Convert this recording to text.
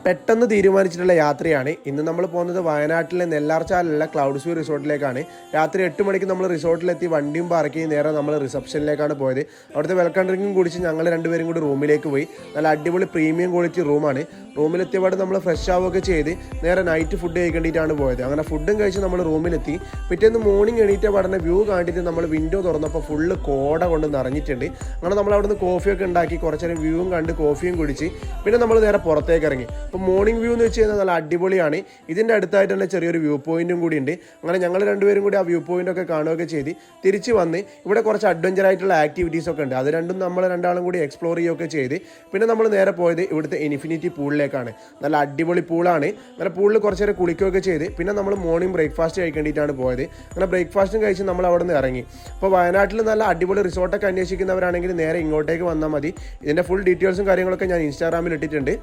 പെട്ടെന്ന് തീരുമാനിച്ചിട്ടുള്ള യാത്രയാണ്. ഇന്ന് നമ്മൾ പോകുന്നത് വയനാട്ടിലെ നെല്ലാർച്ചാലുള്ള ക്ലൗഡ്സ് വ്യൂ റിസോർട്ടിലേക്കാണ്. രാത്രി 8 മണിക്ക് നമ്മൾ റിസോർട്ടിലെത്തി വണ്ടിയും പാർക്ക് ചെയ്ത് നേരെ നമ്മൾ റിസപ്ഷനിലേക്കാണ് പോയത്. അവിടുത്തെ വെൽക്കം ഡ്രിങ്കും കുടിച്ച് ഞങ്ങൾ രണ്ടുപേരും കൂടി റൂമിലേക്ക് പോയി. നല്ല അടിപൊളി പ്രീമിയം ക്വാളിറ്റി റൂമാണ്. റൂമിലെത്തിയപാട് നമ്മൾ ഫ്രഷ് ആവുകയൊക്കെ ചെയ്ത് നേരെ നൈറ്റ് ഫുഡ് കഴിക്കേണ്ടിയിട്ടാണ് പോയത്. അങ്ങനെ ഫുഡും കഴിച്ച് നമ്മൾ റൂമിലെത്തി. പിറ്റേന്ന് മോർണിംഗ് എണീറ്റ പഠനം വ്യൂ കണ്ടിട്ട് നമ്മൾ വിൻഡോ തുറന്നപ്പോൾ ഫുള്ള് കോട കൊണ്ട് നിറഞ്ഞിട്ടുണ്ട്. അങ്ങനെ നമ്മൾ അവിടുന്ന് കോഫിയൊക്കെ ഉണ്ടാക്കി കുറച്ച് നേരം വ്യൂവും കണ്ട് കോഫിയും കുടിച്ച് പിന്നെ നമ്മൾ നേരെ പുറത്തേക്ക് ഇറങ്ങി. അപ്പോൾ മോർണിംഗ് വ്യൂ എന്ന് വെച്ച് കഴിഞ്ഞാൽ നല്ല അടിപൊളിയാണ്. ഇതിൻ്റെ അടുത്തായിട്ട് തന്നെ ചെറിയൊരു വ്യൂ പോയിന്റും കൂടി ഉണ്ട്. അങ്ങനെ ഞങ്ങൾ രണ്ടുപേരും കൂടി ആ വ്യൂ പോയിൻ്റൊക്കെ കാണുകയൊക്കെ ചെയ്ത് തിരിച്ച് വന്ന് ഇവിടെ കുറച്ച് അഡ്വഞ്ചർ ആയിട്ടുള്ള ആക്ടിവിറ്റീസൊക്കെ ഉണ്ട്. അത് രണ്ടും നമ്മൾ രണ്ടാളും കൂടി എക്സ്പ്ലോർ ചെയ്യുകയൊക്കെ ചെയ്ത് പിന്നെ നമ്മൾ നേരെ പോയത് ഇവിടുത്തെ ഇൻഫിനിറ്റി പൂളിലേക്കാണ്. നല്ല അടിപൊളി പൂളാണ്. അങ്ങനെ പൂളിൽ കുറച്ച് നേരം കുളിക്കുകയൊക്കെ ചെയ്ത് പിന്നെ നമ്മൾ മോർണിംഗ് ബ്രേക്ക്ഫാസ്റ്റ് കഴിക്കേണ്ടിയിട്ടാണ് പോയത്. അങ്ങനെ ബ്രേക്ക്ഫാസ്റ്റും കഴിച്ച് നമ്മൾ അവിടെ നിന്ന് ഇറങ്ങി. അപ്പോൾ വയനാട്ടിൽ നല്ല അടിപൊളി റിസോർട്ടൊക്കെ അന്വേഷിക്കുന്നവരാണെങ്കിൽ നേരെ ഇങ്ങോട്ടേക്ക് വന്നാൽ മതി. ഇതിൻ്റെ ഫുൾ ഡീറ്റെയിൽസും കാര്യങ്ങളൊക്കെ ഞാൻ ഇൻസ്റ്റാഗ്രാമിൽ ഇട്ടിട്ടുണ്ട്.